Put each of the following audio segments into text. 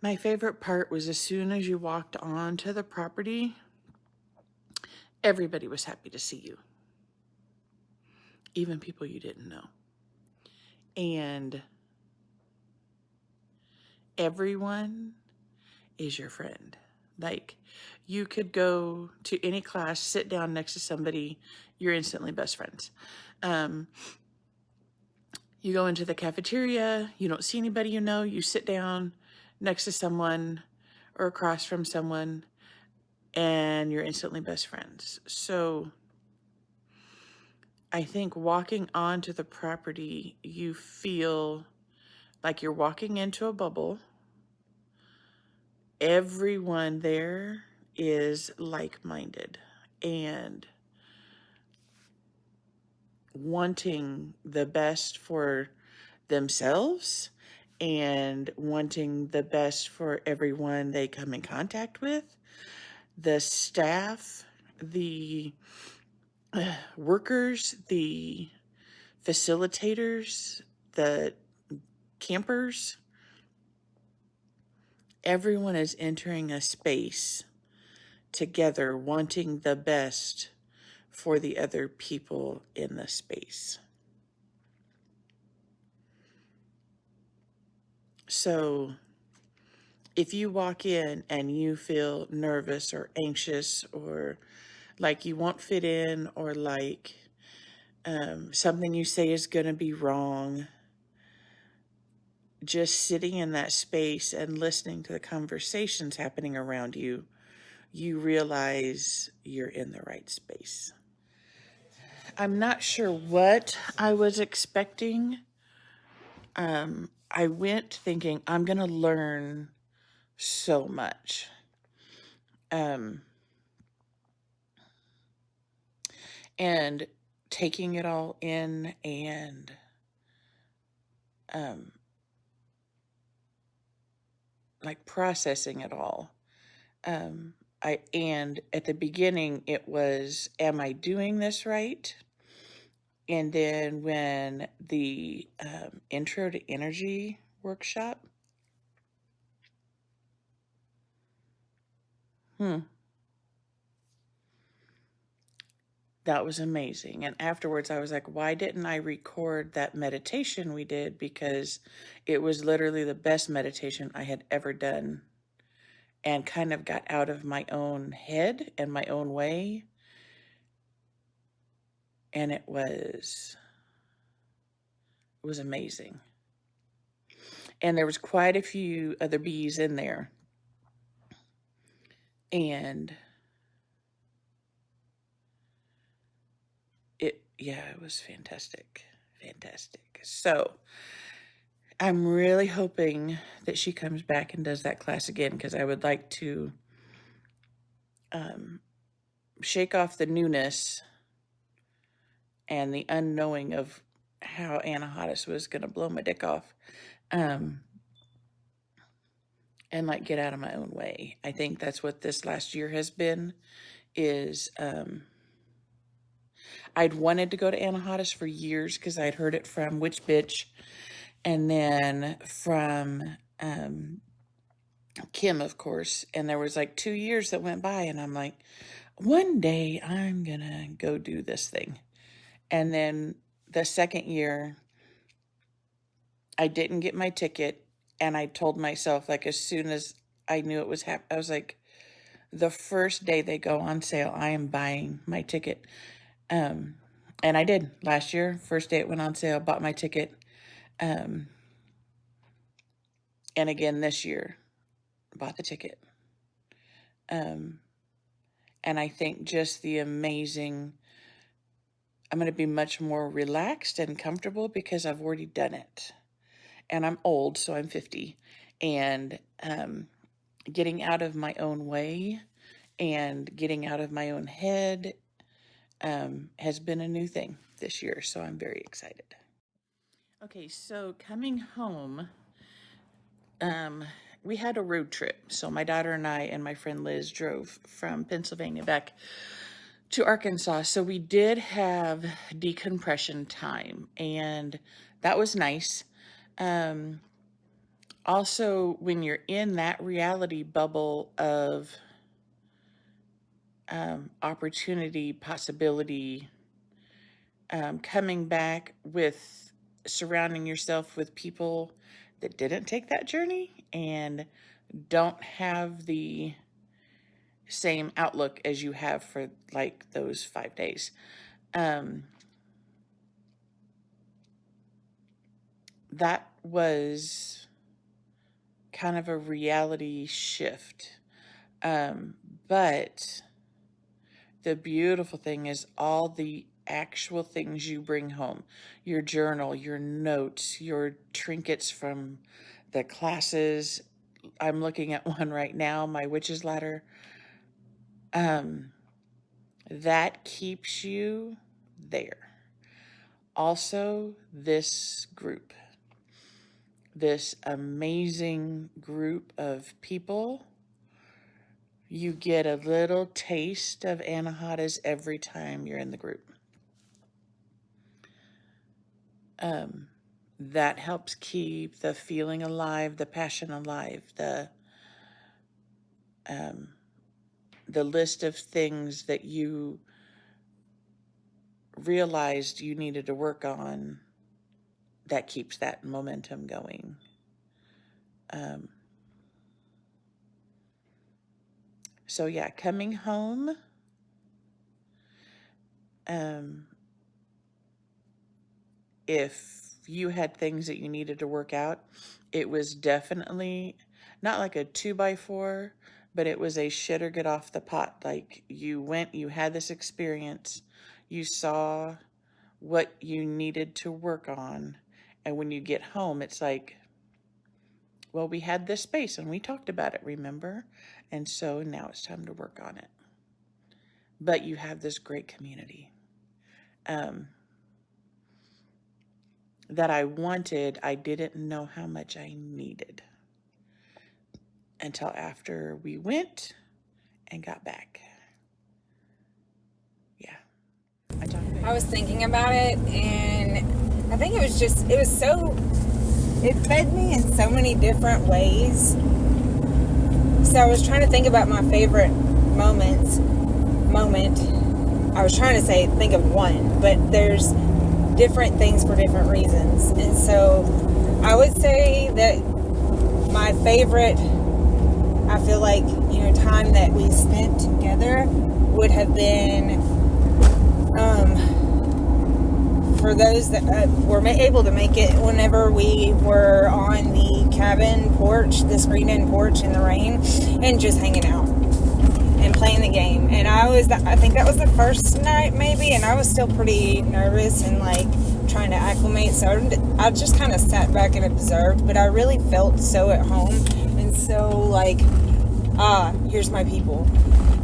My favorite part was as soon as you walked onto the property, everybody was happy to see you, even people you didn't know. And everyone is your friend. Like, you could go to any class, sit down next to somebody, you're instantly best friends. You go into the cafeteria, you don't see anybody you know, you sit down next to someone or across from someone, and you're instantly best friends. So I think walking onto the property, you feel like you're walking into a bubble. Everyone there is like-minded and wanting the best for themselves and wanting the best for everyone they come in contact with. The staff, the workers, the facilitators, the campers, everyone is entering a space together wanting the best for the other people in the space. So if you walk in and you feel nervous or anxious or like you won't fit in or like something you say is going to be wrong, just sitting in that space and listening to the conversations happening around you, you realize you're in the right space. I'm not sure what I was expecting. I went thinking I'm going to learn so much. And taking it all in and like processing it all. And at the beginning it was, am I doing this right? And then when the intro to energy workshop, that was amazing. And afterwards I was like, why didn't I record that meditation we did? Because it was literally the best meditation I had ever done, and kind of got out of my own head and my own way. And it was amazing. And there was quite a few other bees in there. And it was fantastic. Fantastic. So I'm really hoping that she comes back and does that class again, because I would like to shake off the newness and the unknowing of how Anahata was going to blow my dick off. And like get out of my own way. I think that's what this last year has been, is I'd wanted to go to Anahata for years because I'd heard it from Witch Bitch and then from Kim, of course. And there was like 2 years that went by and I'm like, one day I'm gonna go do this thing. And then the second year, I didn't get my ticket, and I told myself, like, as soon as I knew it was happening, I was like, the first day they go on sale, I am buying my ticket. And I did last year. First day it went on sale, bought my ticket. And again this year, bought the ticket. And I think just the amazing, I'm going to be much more relaxed and comfortable because I've already done it. And I'm old, so I'm 50. And getting out of my own way and getting out of my own head has been a new thing this year, so I'm very excited. Okay, so coming home, we had a road trip. So my daughter and I and my friend Liz drove from Pennsylvania back to Arkansas. So we did have decompression time, and that was nice. Also, when you're in that reality bubble of opportunity, possibility, coming back with surrounding yourself with people that didn't take that journey and don't have the same outlook as you have for like those 5 days. That was kind of a reality shift. But the beautiful thing is all the actual things you bring home, your journal, your notes, your trinkets from the classes. I'm looking at one right now, my witch's ladder. That keeps you there. Also, this group, this amazing group of people, you get a little taste of Anahatas every time you're in the group. That helps keep the feeling alive, the passion alive, the list of things that you realized you needed to work on, that keeps that momentum going. So yeah, coming home, if you had things that you needed to work out, it was definitely not like a 2x4, but it was a shit or get off the pot. Like you went, you had this experience, you saw what you needed to work on. And when you get home, it's like, well, we had this space and we talked about it, remember? And so now it's time to work on it. But you have this great community that I wanted. I didn't know how much I needed until after we went and got back. Yeah. I was thinking about it, and I think it fed me in so many different ways. So I was trying to think about my favorite moment. I was trying to think of one, but there's different things for different reasons. And so I would say that my favorite, I feel like, time that we spent together would have been, for those that were able to make it, whenever we were on the cabin porch, the screened-in porch in the rain, and just hanging out and playing the game. And I think that was the first night maybe, and I was still pretty nervous and like trying to acclimate, so I just kind of sat back and observed, but I really felt so at home, and so like, here's my people.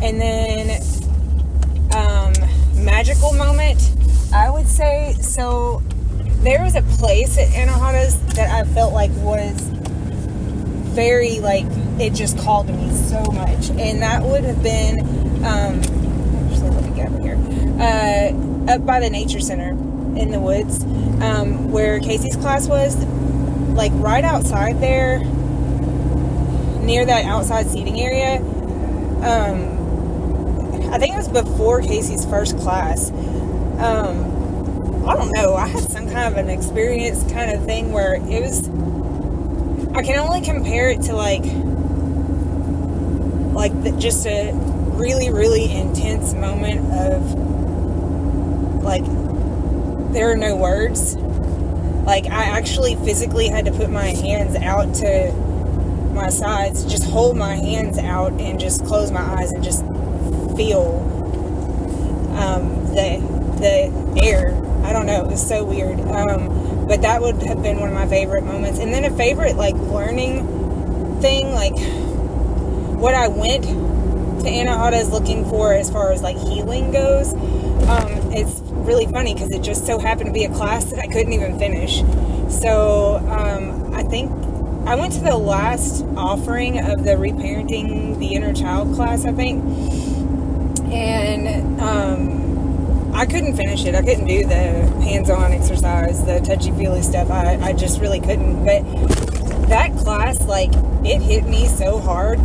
And then magical moment, I would say, so there was a place at Anahata's that I felt like was very, like, it just called to me so much, and that would have been, actually let me get over here, up by the nature center in the woods, where Casey's class was, like right outside there, near that outside seating area. I think it was before Casey's first class. I don't know, I had some kind of an experience kind of thing where it was, I can only compare it to just a really, really intense moment of, like, there are no words. Like, I actually physically had to put my hands out to my sides, just hold my hands out and just close my eyes and just feel the air. I don't know, it was so weird. But that would have been one of my favorite moments. And then a favorite, like, learning thing, like, what I went to Anahata looking for as far as, like, healing goes, it's really funny because it just so happened to be a class that I couldn't even finish. So, I think I went to the last offering of the Reparenting the Inner Child class, I think, and I couldn't finish it. I couldn't do the hands-on exercise, the touchy-feely stuff. I just really couldn't. But that class, like, it hit me so hard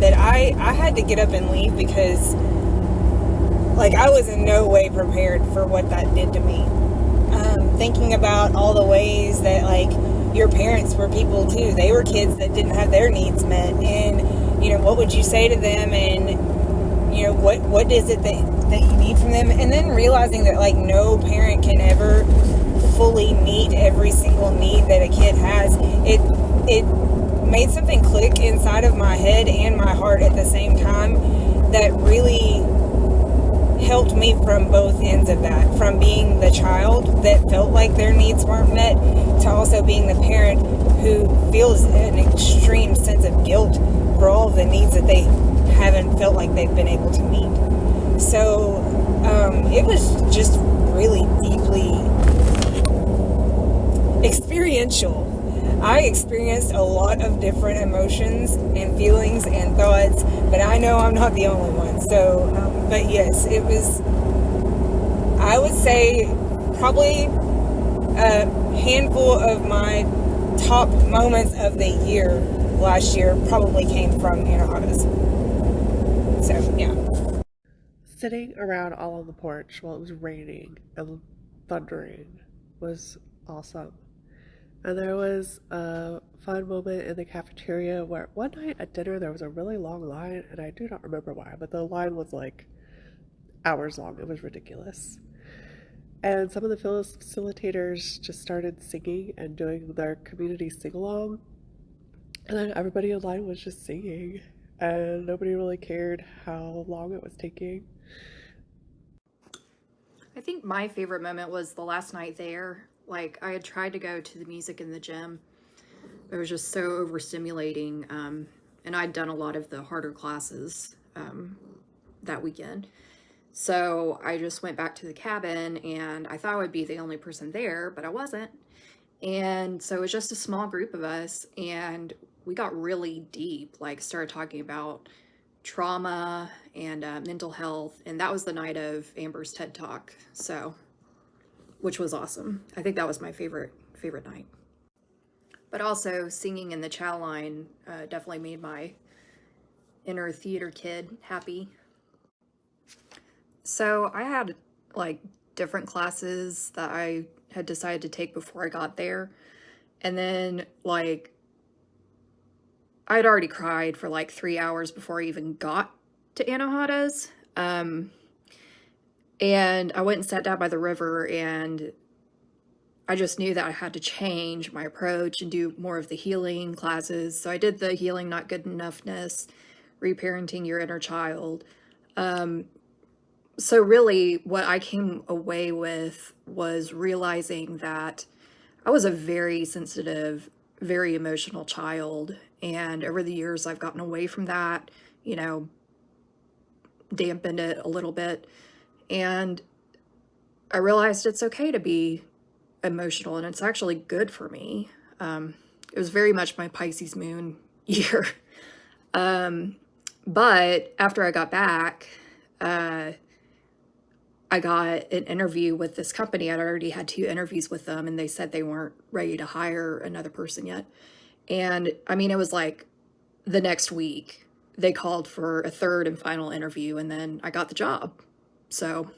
that I had to get up and leave because, like, I was in no way prepared for what that did to me. Thinking about all the ways that, like, your parents were people too. They were kids that didn't have their needs met, and what would you say to them, and what is it that you need from them, and then realizing that, like, no parent can ever fully meet every single need that a kid has. It made something click inside of my head and my heart at the same time that really helped me from both ends of that, from being the child that felt like their needs weren't met to also being the parent who feels an extreme sense of guilt for all of the needs that they haven't felt like they've been able to meet. So it was just really deeply experiential. I experienced a lot of different emotions and feelings and thoughts, but I know I'm not the only one. So, but yes, it was, I would say, probably a handful of my top moments of the year last year probably came from Anahata's. So, yeah. Sitting around all on the porch while it was raining and thundering was awesome. And there was a fun moment in the cafeteria where one night at dinner there was a really long line, and I do not remember why, but the line was like hours long. It was ridiculous. And some of the facilitators just started singing and doing their community sing along. And then everybody in line was just singing, and nobody really cared how long it was taking. I think my favorite moment was the last night there. Like, I had tried to go to the music in the gym. It was just so overstimulating. And I'd done a lot of the harder classes that weekend. So I just went back to the cabin, and I thought I would be the only person there, but I wasn't. And so it was just a small group of us, and we got really deep, like started talking about trauma and mental health. And that was the night of Amber's TED Talk. So, which was awesome. I think that was my favorite night. But also singing in the chow line definitely made my inner theater kid happy. So I had like different classes that I had decided to take before I got there. And then like I'd already cried for like 3 hours before I even got to Anahata's. And I went and sat down by the river, and I just knew that I had to change my approach and do more of the healing classes. So I did the healing not good enoughness, reparenting your inner child. So really what I came away with was realizing that I was a very sensitive, very emotional child. And over the years, I've gotten away from that, dampened it a little bit. And I realized it's okay to be emotional, and it's actually good for me. It was very much my Pisces moon year. But after I got back, I got an interview with this company. I'd already had 2 interviews with them, and they said they weren't ready to hire another person yet. And I mean, it was like the next week they called for a 3rd and final interview, and then I got the job. So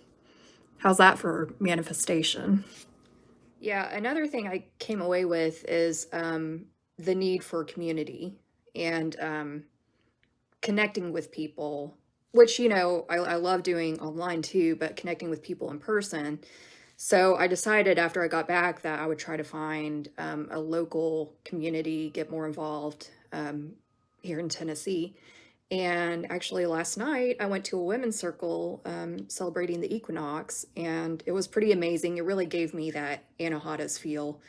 how's that for manifestation? Yeah, another thing I came away with is the need for community and connecting with people, which, I love doing online too, but connecting with people in person. So I decided after I got back that I would try to find a local community, get more involved here in Tennessee. And actually last night I went to a women's circle celebrating the equinox, and it was pretty amazing. It really gave me that Anahata's feel.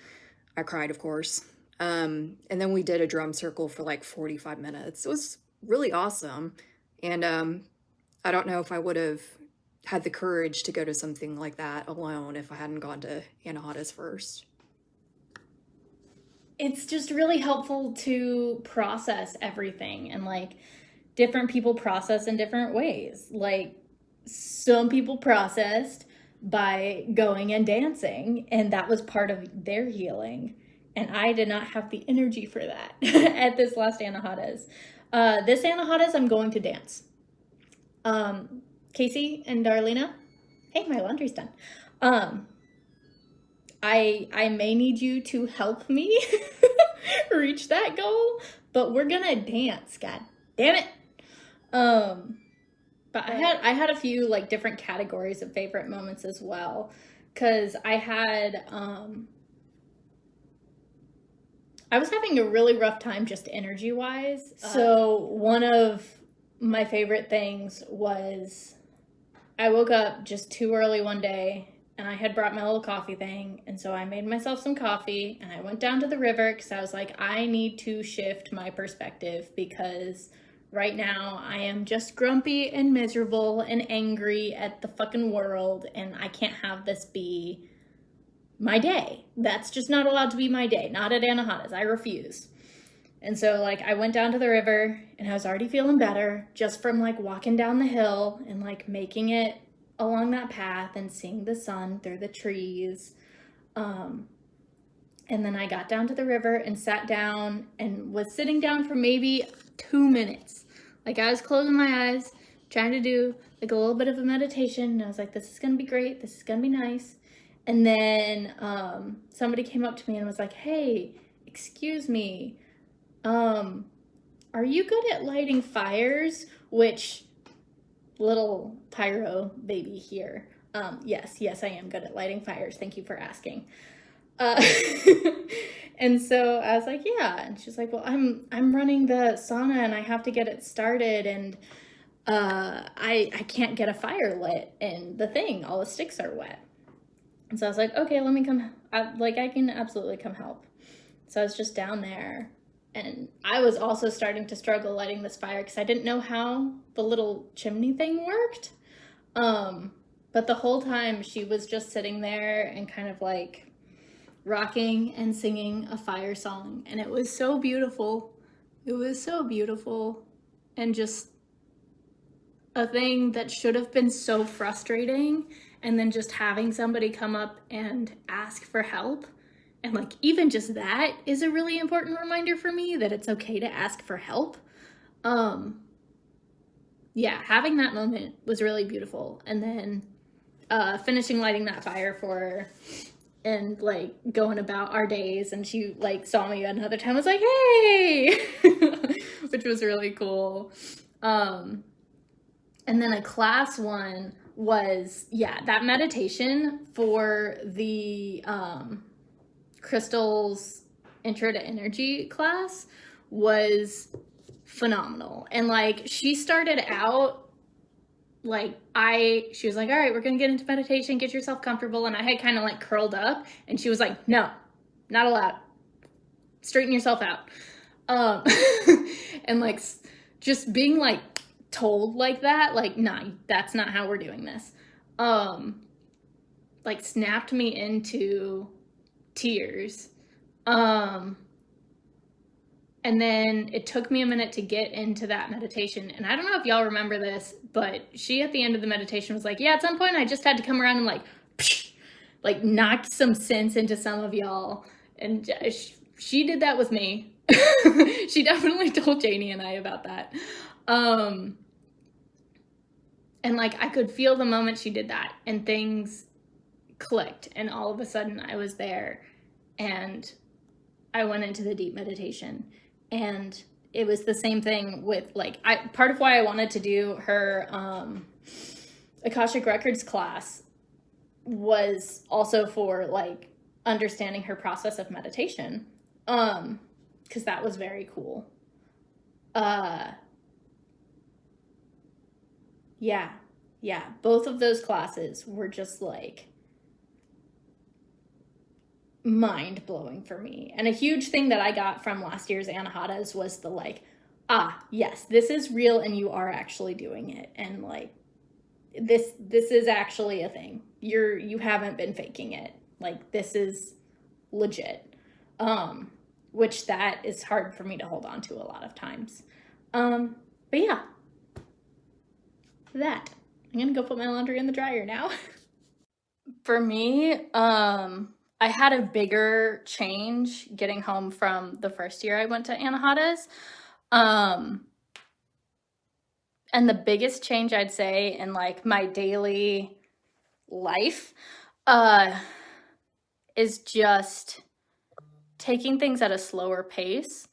I cried, of course. And then we did a drum circle for like 45 minutes. It was really awesome. And I don't know if I would have had the courage to go to something like that alone if I hadn't gone to Anahata's first. It's just really helpful to process everything, and like different people process in different ways. Like some people processed by going and dancing, and that was part of their healing. And I did not have the energy for that at this last Anahata's. This Anahata's, I'm going to dance. Casey and Darlena, hey, my laundry's done. I may need you to help me reach that goal, but we're gonna dance, god damn it. But I had a few like different categories of favorite moments as well, because I was having a really rough time just energy wise. So one of my favorite things was I woke up just too early one day and I had brought my little coffee thing, and so I made myself some coffee and I went down to the river because I was like, I need to shift my perspective, because right now I am just grumpy and miserable and angry at the fucking world, and I can't have this be my day. That's just not allowed to be my day. Not at Anahata's. I refuse. And so like I went down to the river and I was already feeling better just from like walking down the hill and like making it along that path and seeing the sun through the trees. And then I got down to the river and sat down and was sitting down for maybe 2 minutes. Like I was closing my eyes, trying to do like a little bit of a meditation. And I was like, this is going to be great. This is going to be nice. And then somebody came up to me and was like, hey, excuse me, are you good at lighting fires? Which, little pyro baby here. Yes, I am good at lighting fires. Thank you for asking. And so I was like, yeah. And she's like, well, I'm running the sauna and I have to get it started, and I can't get a fire lit in the thing. All the sticks are wet. And so I was like, okay, let me come. I can absolutely come help. So I was just down there, and I was also starting to struggle lighting this fire because I didn't know how the little chimney thing worked. But the whole time she was just sitting there and kind of like rocking and singing a fire song. And it was so beautiful. It was so beautiful. And just a thing that should have been so frustrating. And then just having somebody come up and ask for help. And like, even just that is a really important reminder for me that it's okay to ask for help. Yeah, having that moment was really beautiful. And then finishing lighting that fire for her and like going about our days, and she like saw me another time, was like, hey, which was really cool. And then a class one was, that meditation for the Crystal's Intro to Energy class was phenomenal. And like, she started out like, she was like, all right, we're gonna get into meditation, get yourself comfortable. And I had kind of like curled up, and she was like, no, not allowed, straighten yourself out. And like, just being like told like that, like, nah, that's not how we're doing this, like snapped me into tears. And then it took me a minute to get into that meditation. And I don't know if y'all remember this, but she at the end of the meditation was like, yeah, at some point I just had to come around and like knock some sense into some of y'all. And she did that with me. She definitely told Janie and I about that. And like, I could feel the moment she did that, and things clicked, and all of a sudden I was there, and I went into the deep meditation. And it was the same thing with like, part of why I wanted to do her Akashic Records class was also for like understanding her process of meditation, because that was very cool. Yeah, both of those classes were just like mind-blowing for me. And a huge thing that I got from last year's Anahata's was the like, yes, this is real and you are actually doing it. And like, this is actually a thing. You haven't been faking it. Like, this is legit. Which that is hard for me to hold on to a lot of times. But yeah, that. I'm gonna go put my laundry in the dryer now. For me, I had a bigger change getting home from the first year I went to Anahata's. And the biggest change I'd say in like my daily life is just taking things at a slower pace,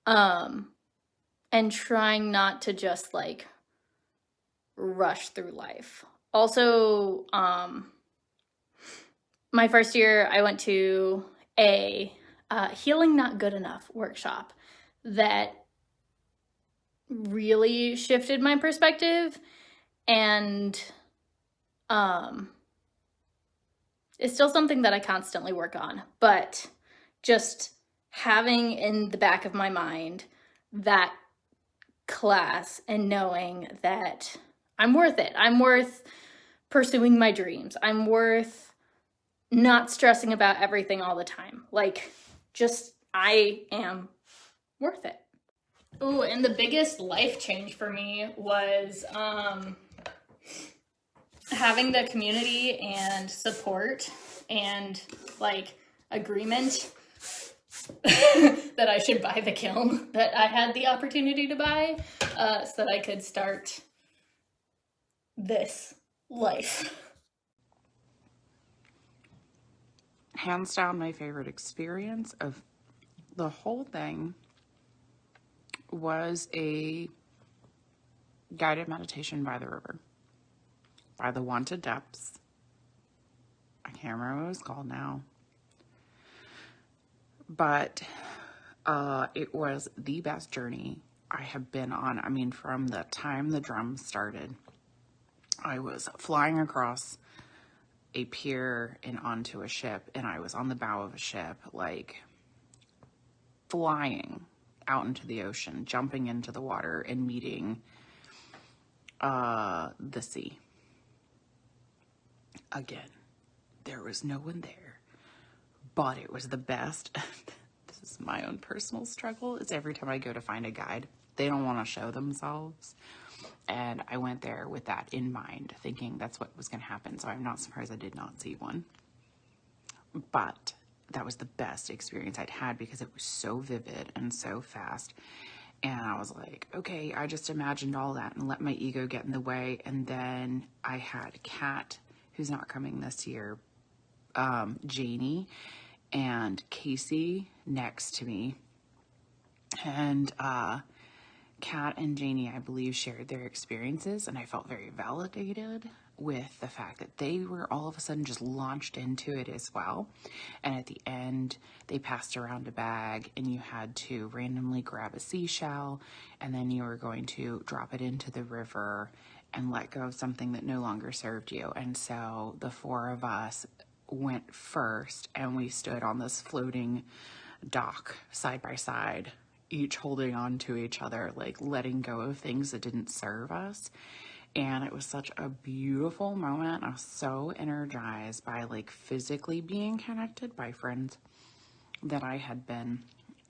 and trying not to just like rush through life. Also, my first year I went to a healing not good enough workshop that really shifted my perspective, and it's still something that I constantly work on, but just having in the back of my mind that class and knowing that I'm worth it. I'm worth pursuing my dreams. I'm worth not stressing about everything all the time. Like, just, I am worth it. Ooh, and the biggest life change for me was having the community and support and like agreement that I should buy the kiln that I had the opportunity to buy, so that I could start this life. Hands down, my favorite experience of the whole thing was a guided meditation by the river, by the Wanted Depths. I can't remember what it was called now. But it was the best journey I have been on. I mean, from the time the drums started, I was flying across a pier and onto a ship, and I was on the bow of a ship, like flying out into the ocean, jumping into the water and meeting the sea. Again, there was no one there, but it was the best. This is my own personal struggle, is every time I go to find a guide, they don't want to show themselves. And I went there with that in mind, thinking that's what was going to happen. So I'm not surprised I did not see one. But that was the best experience I'd had because it was so vivid and so fast. And I was like, okay, I just imagined all that and let my ego get in the way. And then I had Kat, who's not coming this year, Janie, and Casey next to me. And Kat and Janie, I believe, shared their experiences, and I felt very validated with the fact that they were all of a sudden just launched into it as well. And at the end, they passed around a bag, and you had to randomly grab a seashell, and then you were going to drop it into the river and let go of something that no longer served you. And so the four of us went first, and we stood on this floating dock side by side, each holding on to each other, like letting go of things that didn't serve us. And it was such a beautiful moment. I was so energized by like physically being connected by friends that I had been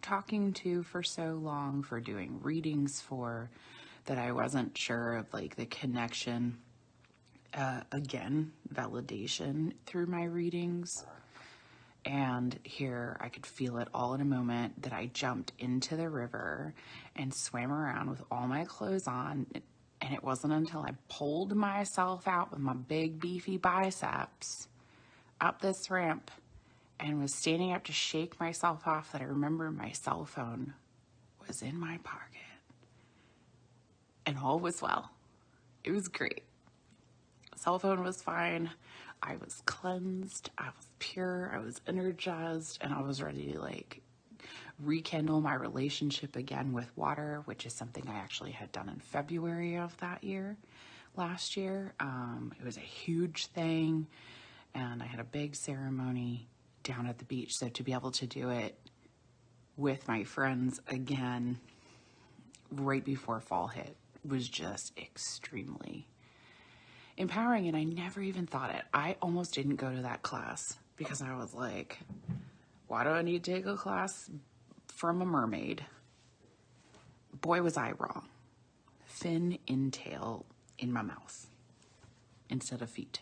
talking to for so long, for doing readings for, that I wasn't sure of like the connection. Again, validation through my readings. And here I could feel it all in a moment that I jumped into the river and swam around with all my clothes on. And it wasn't until I pulled myself out with my big beefy biceps up this ramp and was standing up to shake myself off that I remember my cell phone was in my pocket. And all was well. It was great. Cell phone was fine. I was cleansed, I was pure, I was energized, and I was ready to like rekindle my relationship again with water, which is something I actually had done in February of that year, last year. It was a huge thing, and I had a big ceremony down at the beach. So to be able to do it with my friends again right before fall hit was just extremely empowering, and I never even thought it. I almost didn't go to that class because I was like, why do I need to take a class from a mermaid? Boy, was I wrong. Fin in tail in my mouth instead of feet.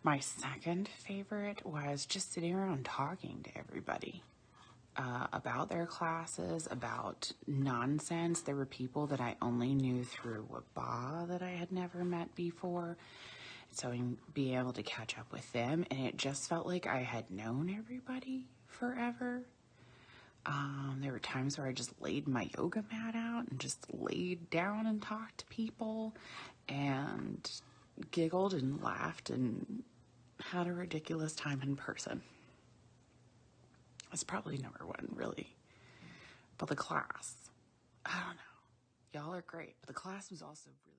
My second favorite was just sitting around talking to everybody about their classes, about nonsense. There were people that I only knew through WABA that I had never met before. So being able to catch up with them, and it just felt like I had known everybody forever. There were times where I just laid my yoga mat out and just laid down and talked to people and giggled and laughed and had a ridiculous time in person. It's probably number one, really. But the class, I don't know. Y'all are great, but the class was also really